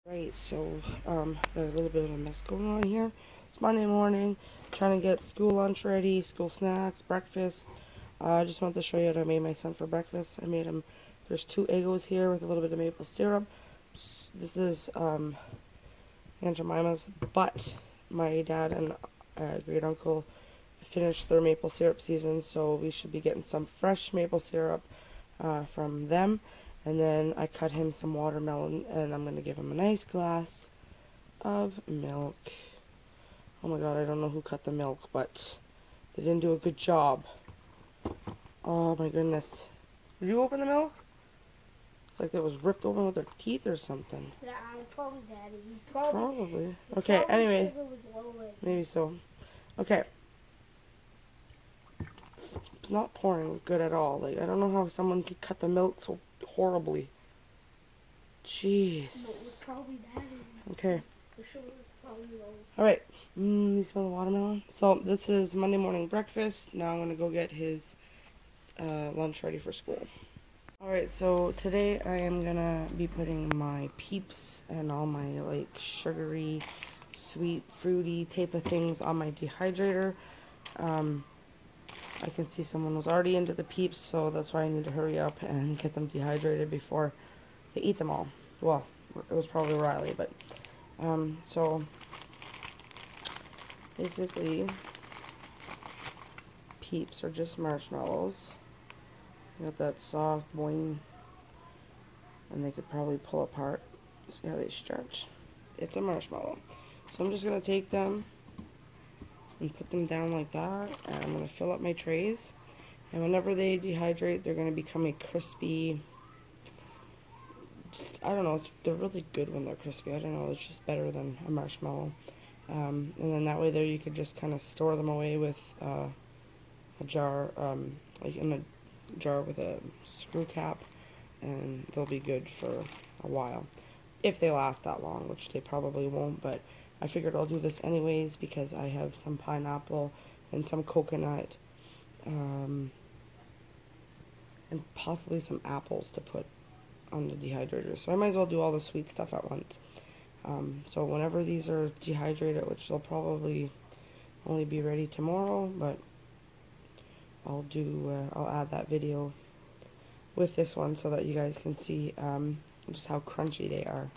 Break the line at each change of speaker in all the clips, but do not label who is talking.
Right, so got a little bit of a mess going on here. It's Monday morning, trying to get school lunch ready, school snacks, breakfast. I just wanted to show you what I made my son for breakfast. I made him, there's 2 Eggos here with a little bit of maple syrup. This is Aunt Jemima's, but my dad and great uncle finished their maple syrup season, so we should be getting some fresh maple syrup from them. And then I cut him some watermelon, and I'm going to give him a nice glass of milk. Oh my god, I don't know who cut the milk, but they didn't do a good job. Oh my goodness. Did you open the milk? It's like it was ripped open with their teeth or something.
Yeah, probably Daddy.
Probably. Okay, anyway. Maybe so. Okay. It's not pouring good at all. Like, I don't know how someone could cut the milk so horribly. Jeez. Okay. Alright. You smell the watermelon? So, this is Monday morning breakfast. Now I'm going to go get his lunch ready for school. Alright, so today I am going to be putting my Peeps and all my, like, sugary, sweet, fruity type of things on my dehydrator. I can see someone was already into the Peeps, so that's why I need to hurry up and get them dehydrated before they eat them all. Well, it was probably Riley, but, so, basically, Peeps are just marshmallows. You got that soft boing, and they could probably pull apart. See how they stretch? It's a marshmallow. So I'm just going to take them and put them down like that, and I'm going to fill up my trays. And whenever they dehydrate, they're going to become a crispy, I don't know, they're really good when they're crispy. I don't know, it's just better than a marshmallow. And then that way there you could just kind of store them away with a jar, like in a jar with a screw cap, and they'll be good for a while. If they last that long, which they probably won't, but I figured I'll do this anyways because I have some pineapple and some coconut, and possibly some apples to put on the dehydrator. So I might as well do all the sweet stuff at once. So whenever these are dehydrated, which they'll probably only be ready tomorrow, but I'll add that video with this one so that you guys can see just how crunchy they are.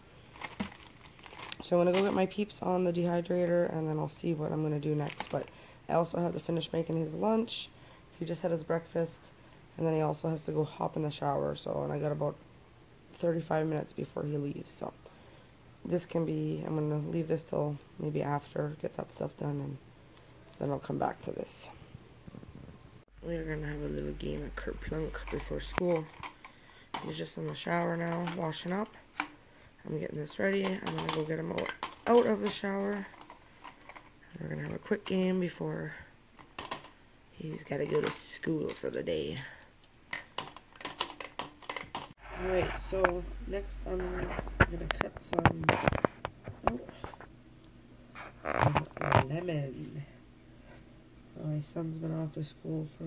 So I'm going to go get my Peeps on the dehydrator, and then I'll see what I'm going to do next. But I also have to finish making his lunch. He just had his breakfast, and then he also has to go hop in the shower. So, and I got about 35 minutes before he leaves. So this can be, I'm going to leave this till maybe after, get that stuff done, and then I'll come back to this. We're going to have a little game of Kerplunk before school. He's just in the shower now, washing up. I'm getting this ready. I'm going to go get him out of the shower. And we're going to have a quick game before he's got to go to school for the day. Alright, so next I'm going to cut some lemon. My son's been off to school for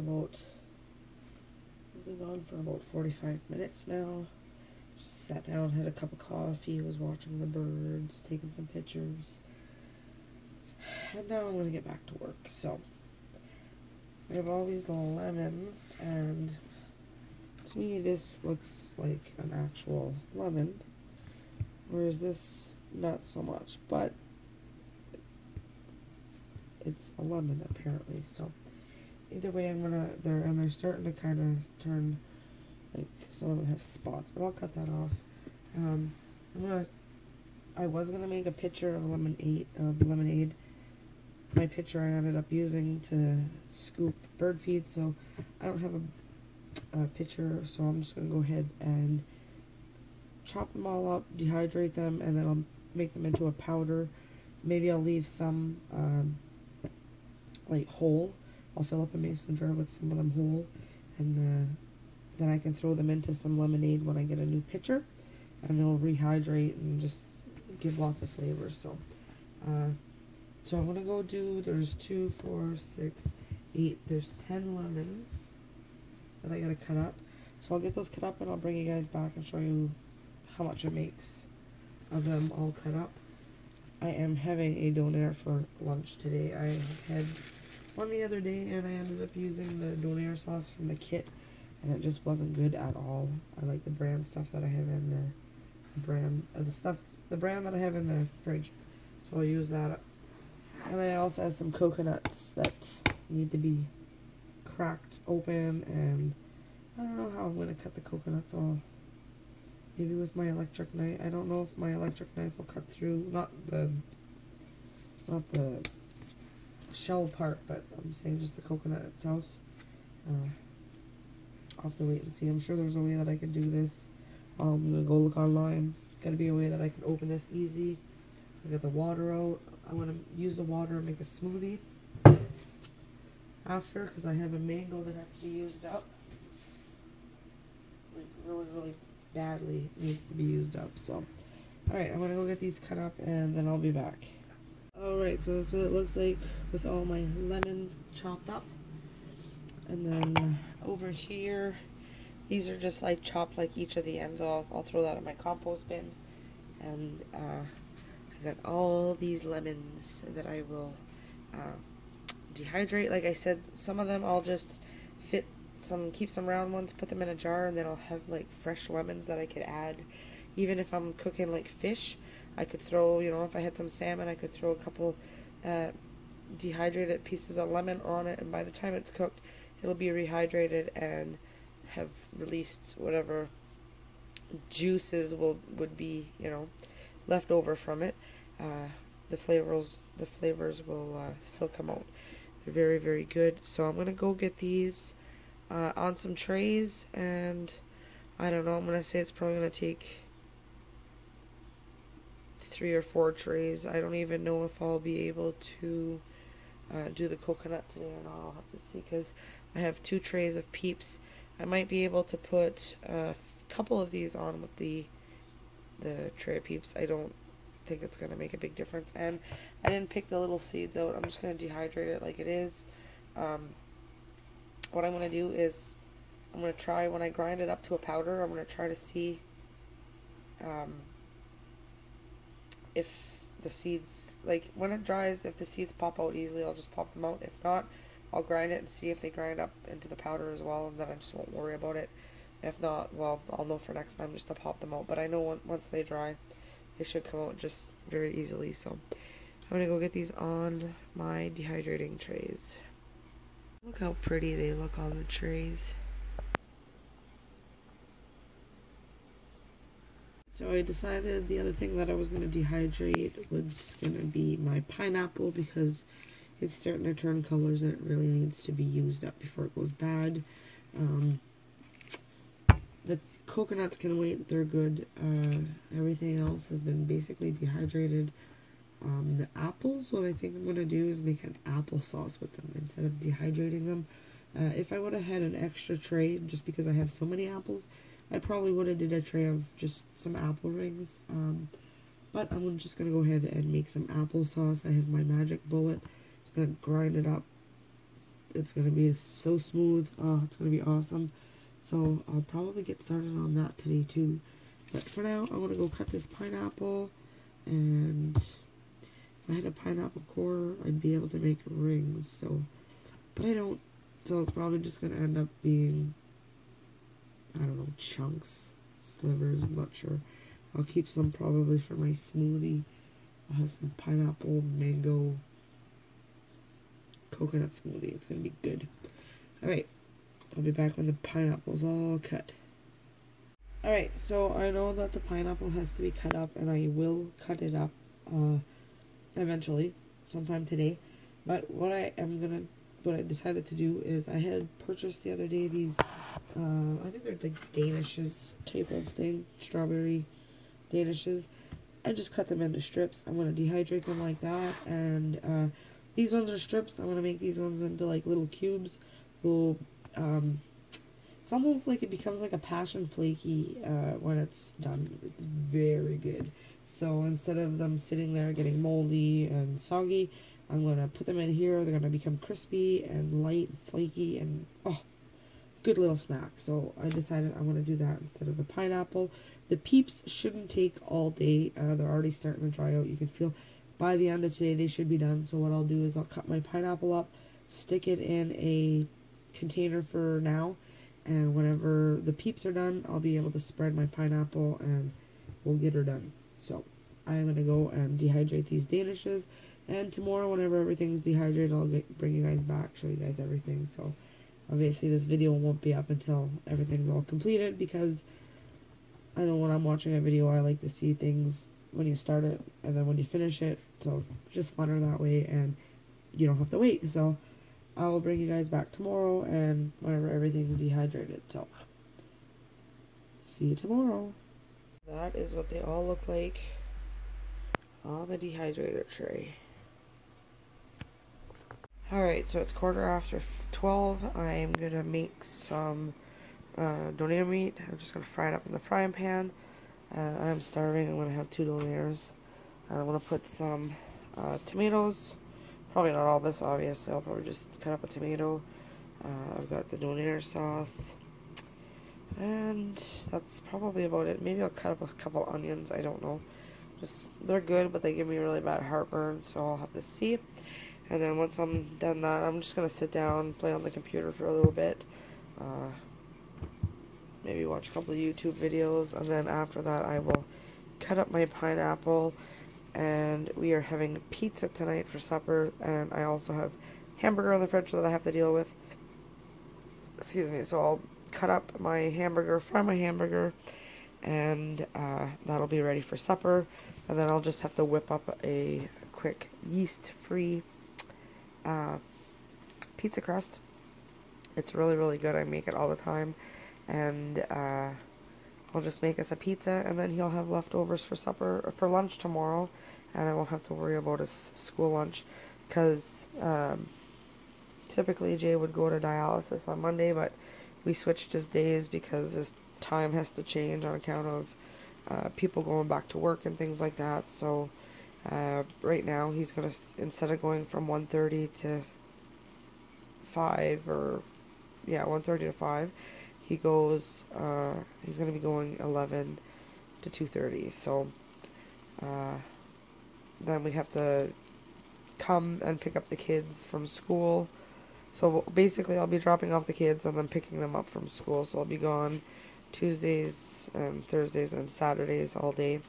he's been gone for about 45 minutes now. Just sat down, had a cup of coffee, was watching the birds, taking some pictures. And now I'm going to get back to work. So, we have all these little lemons, and to me this looks like an actual lemon, whereas this, not so much, but it's a lemon apparently. So, either way, they're starting to kind of turn, like, some of them have spots, but I'll cut that off. I was gonna make a picture of lemonade. My picture I ended up using to scoop bird feed, so I don't have a picture, so I'm just gonna go ahead and chop them all up, dehydrate them, and then I'll make them into a powder. Maybe I'll leave some like whole. I'll fill up a mason jar with some of them whole, and then I can throw them into some lemonade when I get a new pitcher, and they'll rehydrate and just give lots of flavors. So I'm gonna go do, there's 2, 4, 6, 8, there's 10 lemons that I gotta cut up. So I'll get those cut up and I'll bring you guys back and show you how much it makes. of them all cut up. I am having a donair for lunch today. I had one the other day and I ended up using the donair sauce from the kit and it just wasn't good at all. I like the brand stuff that I have in the brand that I have in the fridge. So I'll use that. And then I also have some coconuts that need to be cracked open, and I don't know how I'm going to cut the coconuts all. Maybe with my electric knife. I don't know if my electric knife will cut through, not the shell part, but I'm saying just the coconut itself. I'll have to wait and see. I'm sure there's a way that I can do this. I'm going to go look online. It's got to be a way that I can open this easy. I get the water out. I want to use the water and make a smoothie after, because I have a mango that has to be used up. Like really, really badly needs to be used up. So, alright, I'm going to go get these cut up and then I'll be back. Alright, so that's what it looks like with all my lemons chopped up. And then over here, these are just like chopped like each of the ends off. I'll throw that in my compost bin. And I got all these lemons that I will dehydrate. Like I said, some of them I'll just keep some round ones, put them in a jar, and then I'll have like fresh lemons that I could add. Even if I'm cooking like fish, I could throw, if I had some salmon, I could throw a couple dehydrated pieces of lemon on it, and by the time it's cooked, it'll be rehydrated and have released whatever juices would be, left over from it. The flavors will still come out. They're very, very good. So I'm gonna go get these on some trays, and I don't know, I'm gonna say it's probably gonna take 3 or 4 trays. I don't even know if I'll be able to do the coconut today or not. I'll have to see, because I have 2 trays of Peeps. I might be able to put a couple of these on with the tray of Peeps. I don't think it's going to make a big difference, and I didn't pick the little seeds out. I'm just going to dehydrate it like it is. What I'm going to do is I'm going to try, when I grind it up to a powder, I'm going to try to see if the seeds, like when it dries, if the seeds pop out easily, I'll just pop them out. If not, I'll grind it and see if they grind up into the powder as well, and then I just won't worry about it. If not, well, I'll know for next time just to pop them out. But I know once they dry, they should come out just very easily. So I'm going to go get these on my dehydrating trays. Look how pretty they look on the trays. So I decided the other thing that I was going to dehydrate was going to be my pineapple, because it's starting to turn colors and it really needs to be used up before it goes bad. The coconuts can wait, they're good. Everything else has been basically dehydrated. The apples, what I think I'm going to do is make an applesauce with them instead of dehydrating them. If I would have had an extra tray, just because I have so many apples, I probably would have did a tray of just some apple rings. But I'm just going to go ahead and make some applesauce. I have my magic bullet. It's going to grind it up. It's going to be so smooth. Oh, it's going to be awesome. So I'll probably get started on that today too. But for now, I want to go cut this pineapple. And if I had a pineapple core, I'd be able to make rings. So, but I don't. So it's probably just going to end up being, I don't know, chunks, slivers, I'm not sure. I'll keep some probably for my smoothie. I'll have some pineapple, mango, coconut smoothie. It's going to be good. Alright, I'll be back when the pineapple's all cut. Alright, so I know that the pineapple has to be cut up, and I will cut it up eventually, sometime today. But what I decided to do is, I had purchased the other day these, I think they're like Danishes type of thing, strawberry Danishes. I just cut them into strips. I'm going to dehydrate them like that, and these ones are strips. I'm going to make these ones into like little cubes. Little, it's almost like it becomes like a passion flaky when it's done. It's very good. So instead of them sitting there getting moldy and soggy, I'm going to put them in here. They're going to become crispy and light and flaky, and oh, good little snack. So I decided I'm going to do that instead of the pineapple. The peeps shouldn't take all day. They're already starting to dry out. You can feel by the end of today they should be done. So what I'll do is I'll cut my pineapple up, stick it in a container for now, and whenever the peeps are done, I'll be able to spread my pineapple and we'll get her done. So I'm going to go and dehydrate these danishes, and tomorrow whenever everything's dehydrated, I'll bring you guys back, show you guys everything. So obviously this video won't be up until everything's all completed, because I know when I'm watching a video I like to see things when you start it and then when you finish it, so it's just funner that way and you don't have to wait. So I will bring you guys back tomorrow and whenever everything's dehydrated. So see you tomorrow. That is what they all look like on the dehydrator tray. Alright, so it's 12:15. I'm gonna make some donair meat. I'm just gonna fry it up in the frying pan. I'm starving. I'm gonna have 2 donairs. I'm gonna put some tomatoes. Probably not all this, obviously. I'll probably just cut up a tomato. I've got the donair sauce. And that's probably about it. Maybe I'll cut up a couple onions. I don't know. They're good, but they give me really bad heartburn, so I'll have to see. And then once I'm done that, I'm just going to sit down, play on the computer for a little bit. Maybe watch a couple of YouTube videos. And then after that, I will cut up my pineapple. And we are having pizza tonight for supper. And I also have hamburger in the fridge that I have to deal with. Excuse me. So I'll cut up my hamburger, fry my hamburger. And that'll be ready for supper. And then I'll just have to whip up a quick yeast-free pizza crust. It's really, really good. I make it all the time. And I'll just make us a pizza, and then he'll have leftovers for supper, or for lunch tomorrow. And I won't have to worry about his school lunch, because typically Jay would go to dialysis on Monday, but we switched his days because his time has to change on account of people going back to work and things like that. So right now he's gonna, instead of going from 1:30 to 5, or yeah, 1:30 to 5, he goes he's gonna be going 11 to 2:30. So then we have to come and pick up the kids from school. So basically I'll be dropping off the kids and then picking them up from school. So I'll be gone Tuesdays and Thursdays and Saturdays all day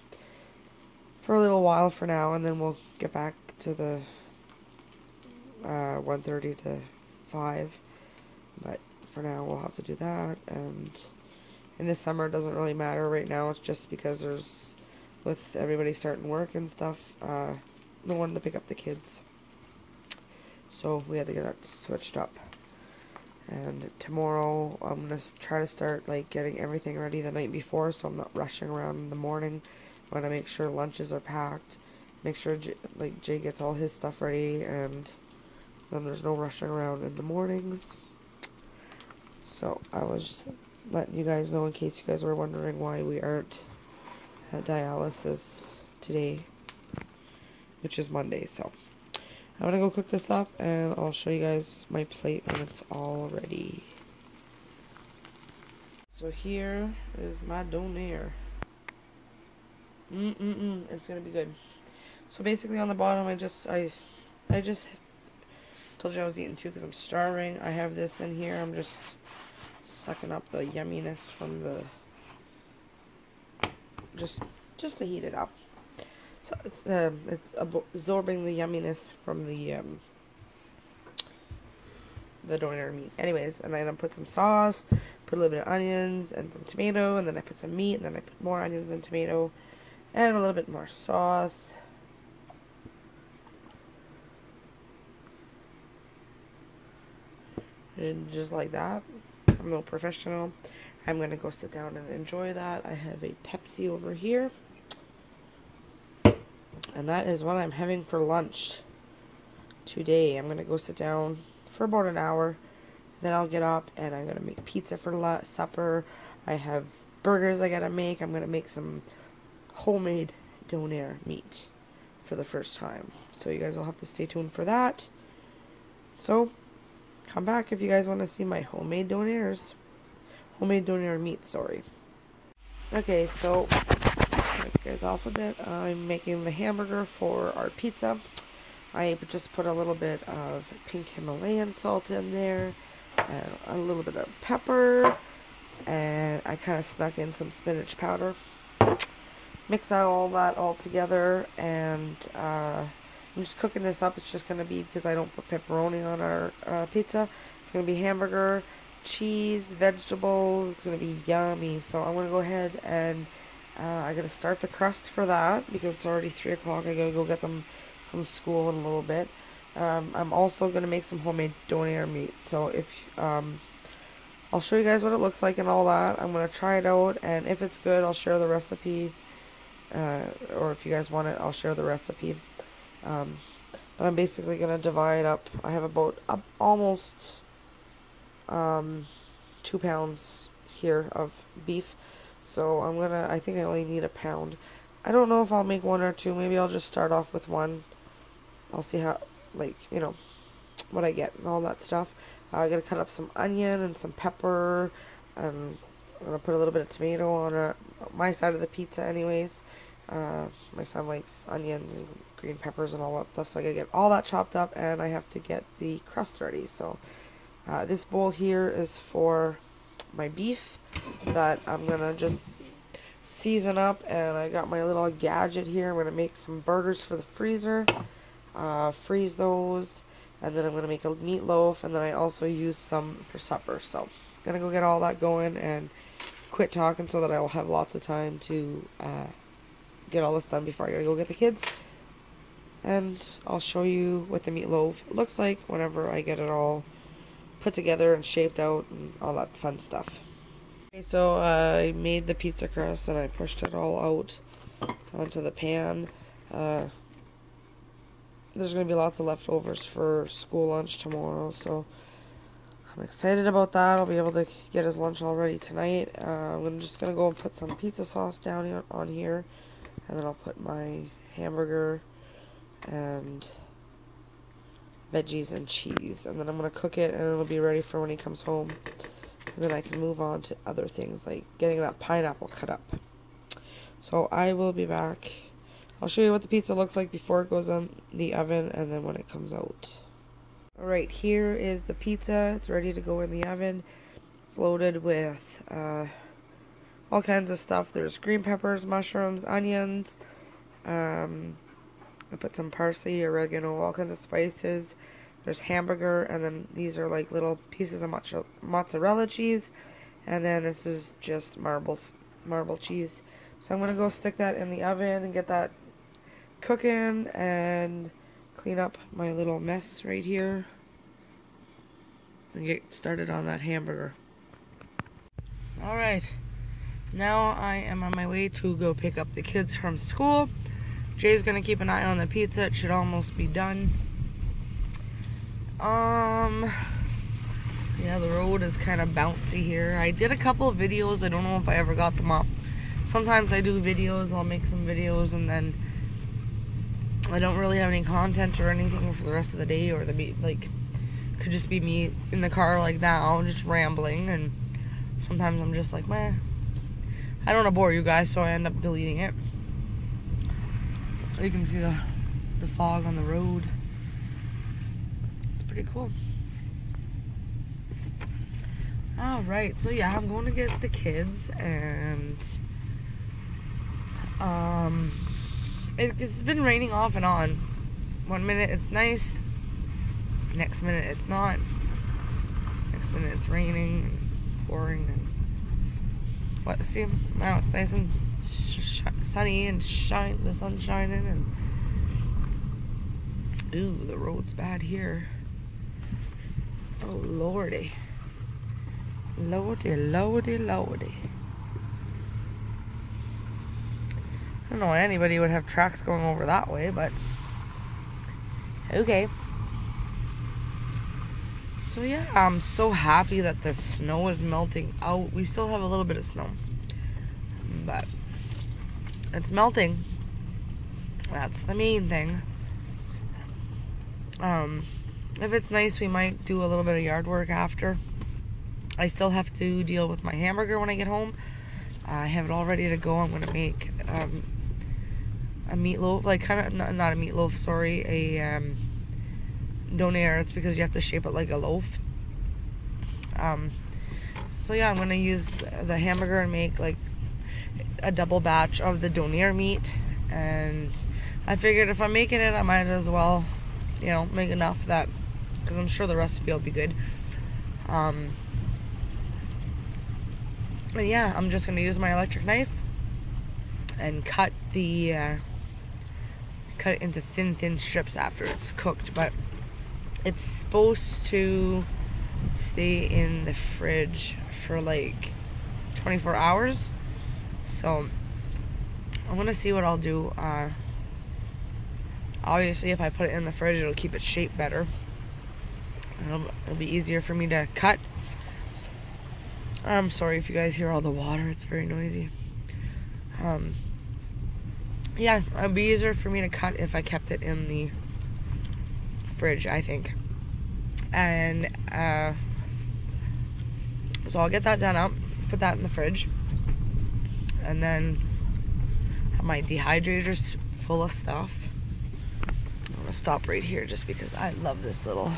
for a little while for now, and then we'll get back to the 1:30 to 5. But for now we'll have to do that. And in the summer it doesn't really matter. Right now it's just because there's, with everybody starting work and stuff, no one to pick up the kids. So we had to get that switched up. And tomorrow I'm going to try to start like getting everything ready the night before, so I'm not rushing around in the morning. I want to make sure lunches are packed, make sure Jay gets all his stuff ready, and then there's no rushing around in the mornings. So I was just letting you guys know in case you guys were wondering why we aren't at dialysis today, which is Monday. So I'm gonna go cook this up, and I'll show you guys my plate when it's all ready. So here is my donair. It's gonna be good. So basically on the bottom, I just told you I was eating too because I'm starving. I have this in here. I'm just sucking up the yumminess from the, just to heat it up. So it's absorbing the yumminess from the donair meat. Anyways, and then I put some sauce, put a little bit of onions and some tomato, and then I put some meat, and then I put more onions and tomato, and a little bit more sauce. And just like that. I'm no professional. I'm gonna go sit down and enjoy that. I have a Pepsi over here. And that is what I'm having for lunch today. I'm going to go sit down for about an hour. Then I'll get up and I'm going to make pizza for supper. I have burgers I got to make. I'm going to make some homemade donair meat for the first time. So you guys will have to stay tuned for that. So come back if you guys want to see my homemade donairs. Homemade donair meat, sorry. Okay, so take you guys off a bit. I'm making the hamburger for our pizza. I just put a little bit of pink Himalayan salt in there, and a little bit of pepper, and I kind of snuck in some spinach powder. Mix out all that all together, and I'm just cooking this up. It's just going to be, because I don't put pepperoni on our pizza, it's going to be hamburger, cheese, vegetables. It's going to be yummy. So I'm going to go ahead and I got to start the crust for that because it's already 3 o'clock. I got to go get them from school in a little bit. I'm also going to make some homemade donair meat. So if I'll show you guys what it looks like and all that. I'm going to try it out, and if it's good, I'll share the recipe. Or if you guys want it, I'll share the recipe. But I'm basically going to divide up. I have about almost 2 pounds here of beef. So I think I only need a pound. I don't know if I'll make 1 or 2. Maybe I'll just start off with 1. I'll see how, what I get and all that stuff. I gotta cut up some onion and some pepper, and I'm gonna put a little bit of tomato on my side of the pizza anyways. My son likes onions and green peppers and all that stuff, so I gotta get all that chopped up, and I have to get the crust ready. So this bowl here is for my beef that I'm gonna just season up, and I got my little gadget here. I'm gonna make some burgers for the freezer, freeze those, and then I'm gonna make a meatloaf, and then I also use some for supper. So I'm gonna go get all that going and quit talking so that I'll have lots of time to get all this done before I gotta go get the kids. And I'll show you what the meatloaf looks like whenever I get it all put together and shaped out and all that fun stuff. Okay, so I made the pizza crust and I pushed it all out onto the pan. There's going to be lots of leftovers for school lunch tomorrow, so I'm excited about that. I'll be able to get his lunch all ready tonight. I'm just going to go and put some pizza sauce down on here, and then I'll put my hamburger and veggies and cheese, and then I'm going to cook it, and it'll be ready for when he comes home. And then I can move on to other things like getting that pineapple cut up. So I will be back. I'll show you what the pizza looks like before it goes on the oven and then when it comes out. Alright, here is the pizza. It's ready to go in the oven. It's loaded with all kinds of stuff. There's green peppers, mushrooms, onions. I put some parsley, oregano, all kinds of spices. There's hamburger, and then these are like little pieces of mozzarella cheese. And then this is just marble cheese. So I'm going to go stick that in the oven and get that cooking and clean up my little mess right here and get started on that hamburger. Alright, now I am on my way to go pick up the kids from school. Jay's going to keep an eye on the pizza. It should almost be done. Yeah, the road is kind of bouncy here. I did a couple of videos. I don't know if I ever got them up. Sometimes I do videos. I'll make some videos and then I don't really have any content or anything for the rest of the day, or could just be me in the car like now, just rambling, and sometimes I'm just like, meh, I don't want to bore you guys, so I end up deleting it. You can see the fog on the road. It's pretty cool. Alright, so yeah, I'm going to get the kids, and it's been raining off and on. 1 minute it's nice, next minute it's not, next minute it's raining and pouring, and see, now it's nice and sunny and the sun's shining, and ooh, the road's bad here. Oh lordy, lordy, lordy, lordy. I don't know why anybody would have tracks going over that way, but okay. So yeah, I'm so happy that the snow is melting out. We still have a little bit of snow, but it's melting. That's the main thing. If it's nice, we might do a little bit of yard work after. I still have to deal with my hamburger when I get home. I have it all ready to go. I'm going to make a meatloaf, like kind of, not a meatloaf, sorry, a donair. It's because you have to shape it like a loaf. So yeah, I'm going to use the hamburger and make like a double batch of the donair meat. And I figured if I'm making it, I might as well, you know, make enough that, because I'm sure the recipe will be good. And yeah, I'm just going to use my electric knife and cut it into thin strips after it's cooked. But it's supposed to stay in the fridge for like 24 hours. So I'm going to see what I'll do. Obviously, if I put it in the fridge, it'll keep its shape better. It'll be easier for me to cut. I'm sorry if you guys hear all the water. It's very noisy. Yeah, it'd be easier for me to cut if I kept it in the fridge, I think. And so I'll get that done up, put that in the fridge, and then have my dehydrator full of stuff. I'm gonna stop right here just because I love this little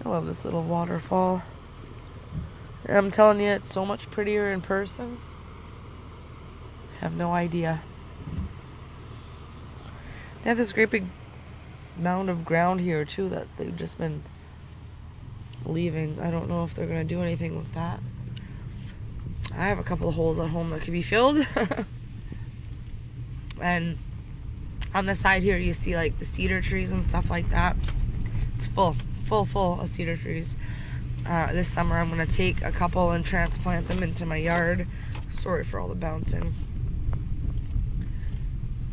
waterfall. And I'm telling you, it's so much prettier in person. I have no idea. They have this great big mound of ground here too that they've just been leaving. I don't know if they're gonna do anything with that. I have a couple of holes at home that could be filled. And on the side here you see like the cedar trees and stuff like that. It's full of cedar trees. This summer I'm gonna take a couple and transplant them into my yard. Sorry for all the bouncing.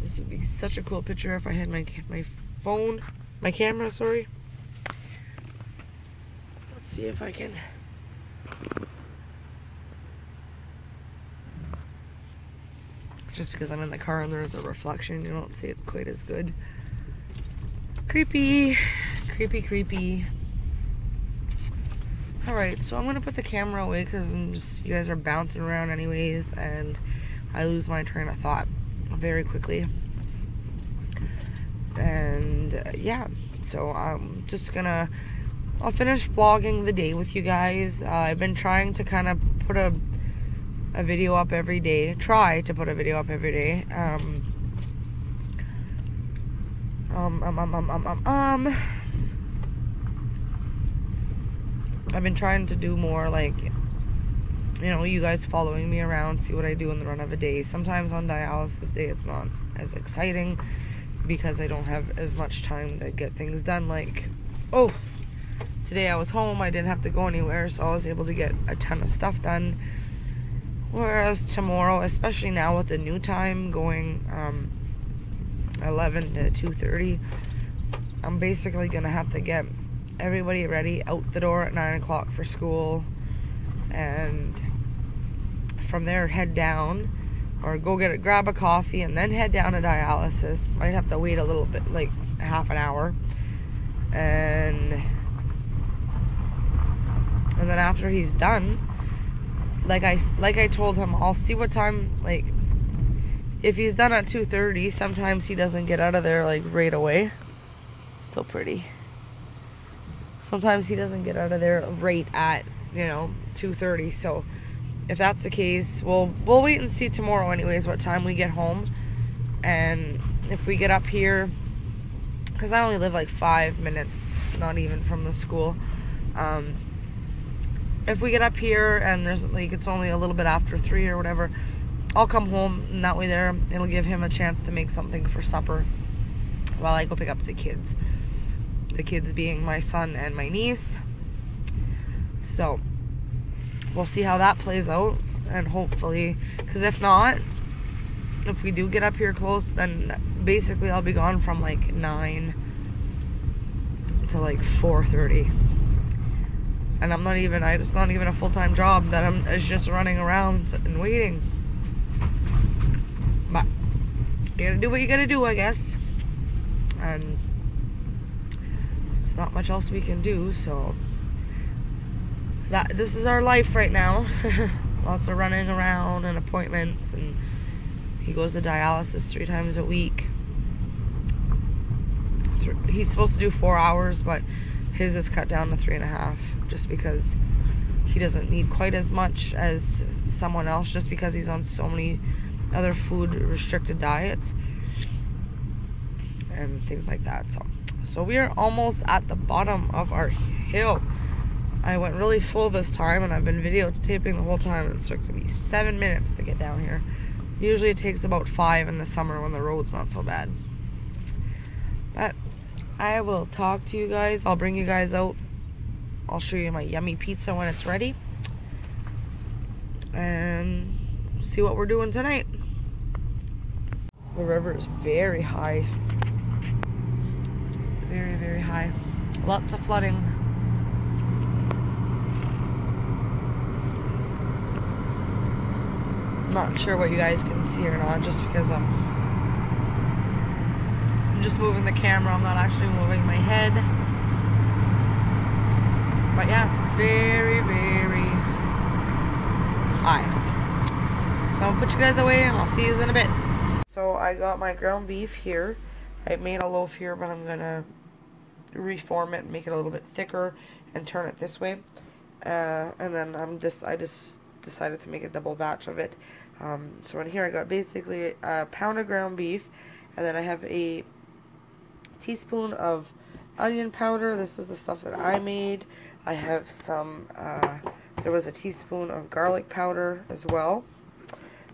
This would be such a cool picture if I had my camera, sorry. Let's see if I can. Just because I'm in the car and there's a reflection, you don't see it quite as good. Creepy. Alright, so I'm gonna put the camera away because you guys are bouncing around anyways, and I lose my train of thought very quickly. And yeah, so I'm just gonna, I'll finish vlogging the day with you guys. I've been trying to kind of put a video up every day. I've been trying to do more, like, you know, you guys following me around, see what I do in the run of a day. Sometimes on dialysis day it's not as exciting because I don't have as much time to get things done. Like, oh, today I was home, I didn't have to go anywhere, so I was able to get a ton of stuff done. Whereas tomorrow, especially now with the new time going 11 to 2:30, I'm basically gonna have to get everybody ready out the door at 9 o'clock for school, and from there head down, or grab a coffee and then head down to dialysis. Might have to wait a little bit, like half an hour, and then after he's done, like I told him, I'll see what time, like, if he's done at 2:30, sometimes he doesn't get out of there like right away. So pretty. Sometimes he doesn't get out of there right at, 2:30. So if that's the case, we'll wait and see tomorrow anyways what time we get home. And if we get up here, because I only live like 5 minutes, not even, from the school. If we get up here and there's like, it's only a little bit after 3 or whatever, I'll come home, and that way there, it'll give him a chance to make something for supper while I go pick up the kids. The kids being my son and my niece. So we'll see how that plays out, and hopefully, because if not, if we do get up here close, then basically I'll be gone from like 9 to like 4:30. And it's not even a full-time job that it's just running around and waiting. But you gotta do what you gotta do, I guess. And there's not much else we can do, so this is our life right now. lots of running around and appointments, and he goes to dialysis 3 times a week. He's supposed to do 4 hours, but his is cut down to 3.5, just because he doesn't need quite as much as someone else, just because he's on so many other food restricted diets and things like that. So we are almost at the bottom of our hill. I went really slow this time, and I've been videotaping the whole time, and it took me 7 minutes to get down here. Usually it takes about 5 in the summer when the road's not so bad. But I will talk to you guys. I'll bring you guys out. I'll show you my yummy pizza when it's ready, and see what we're doing tonight. The river is very high. Very, very high. Lots of flooding. I'm not sure what you guys can see or not, just because I'm just moving the camera. I'm not actually moving my head. But yeah, it's very, very high. So I'll put you guys away, and I'll see you in a bit. So I got my ground beef here. I made a loaf here, but I'm gonna reform it and make it a little bit thicker and turn it this way. And then I just decided to make a double batch of it. So in here I got basically a pound of ground beef, and then I have a teaspoon of onion powder. This is the stuff that I made. I have some, there was a teaspoon of garlic powder as well,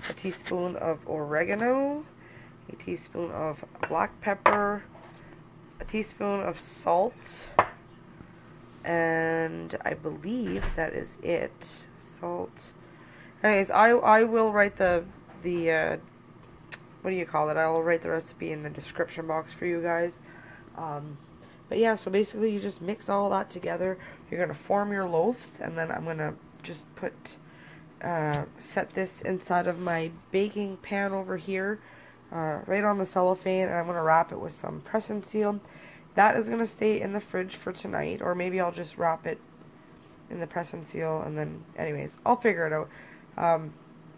a teaspoon of oregano, a teaspoon of black pepper, a teaspoon of salt, and I believe that is it. Salt. Anyways, I will write the what do you call it? I will write the recipe in the description box for you guys. But yeah, so basically you just mix all that together. You're gonna form your loaves, and then I'm gonna just set this inside of my baking pan over here, right on the cellophane, and I'm gonna wrap it with some press and seal. That is gonna stay in the fridge for tonight, or maybe I'll just wrap it in the press and seal, and then, anyways, I'll figure it out.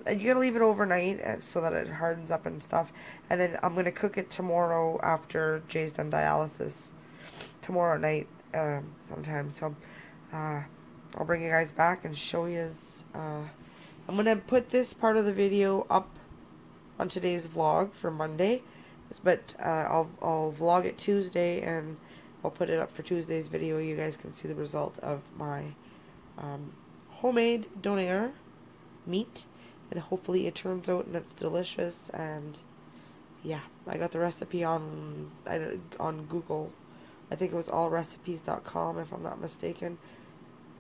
You gotta leave it overnight so that it hardens up and stuff, and then I'm gonna cook it tomorrow after Jay's done dialysis, tomorrow night sometime. So I'll bring you guys back and show you. I'm gonna put this part of the video up on today's vlog for Monday, but I'll vlog it Tuesday, and I'll put it up for Tuesday's video. You guys can see the result of my homemade donair meat, and hopefully it turns out and it's delicious. And yeah, I got the recipe on Google. I think it was allrecipes.com if I'm not mistaken,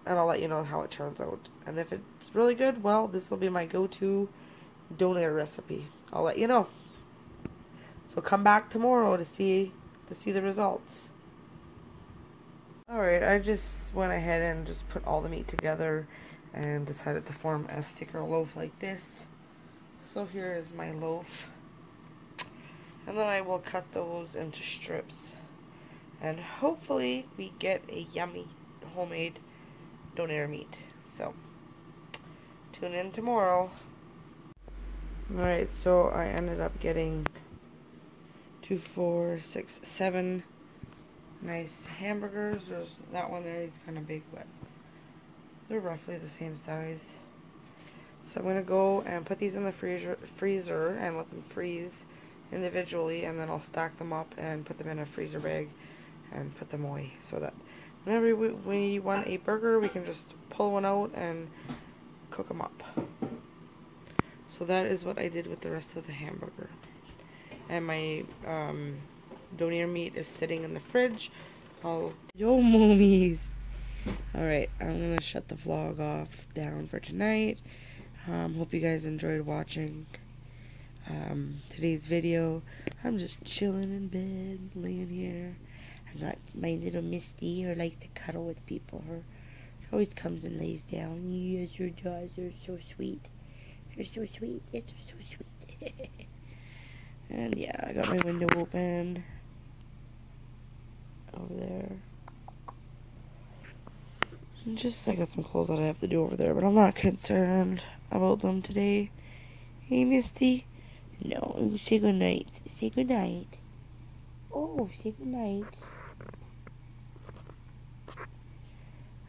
and I'll let you know how it turns out. And if it's really good, well, this will be my go-to donair recipe. I'll let you know. So come back tomorrow to see the results. Alright, I just went ahead and just put all the meat together and decided to form a thicker loaf like this. So here is my loaf, and then I will cut those into strips, and hopefully we get a yummy homemade donair meat. So tune in tomorrow. Alright, so I ended up getting 2, 4, 6, 7 nice hamburgers. There's that one there, he's kind of big, but they're roughly the same size. So I'm going to go and put these in the freezer and let them freeze individually, and then I'll stack them up and put them in a freezer bag and put them away, so that whenever we want a burger, we can just pull one out and cook them up. So that is what I did with the rest of the hamburger. And my donair meat is sitting in the fridge. Yo, mommies! Alright, I'm gonna shut the vlog off down for tonight. Hope you guys enjoyed watching today's video. I'm just chilling in bed, laying here. I got my little Misty, who likes to cuddle with people. She always comes and lays down. Yes, your does. You're so sweet. You're so sweet. Yes, you're so sweet. And yeah, I got my window open over there. Just I got some clothes that I have to do over there, but I'm not concerned about them today. Hey, Misty. No, say good night. Say good night. Oh, say good night.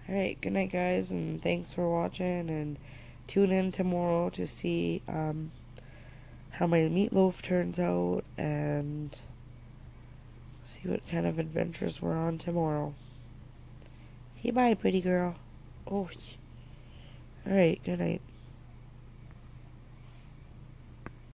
Alright, good night, guys, and thanks for watching, and tune in tomorrow to see how my meatloaf turns out, and see what kind of adventures we're on tomorrow. Say bye, pretty girl. Oh, alright, good night.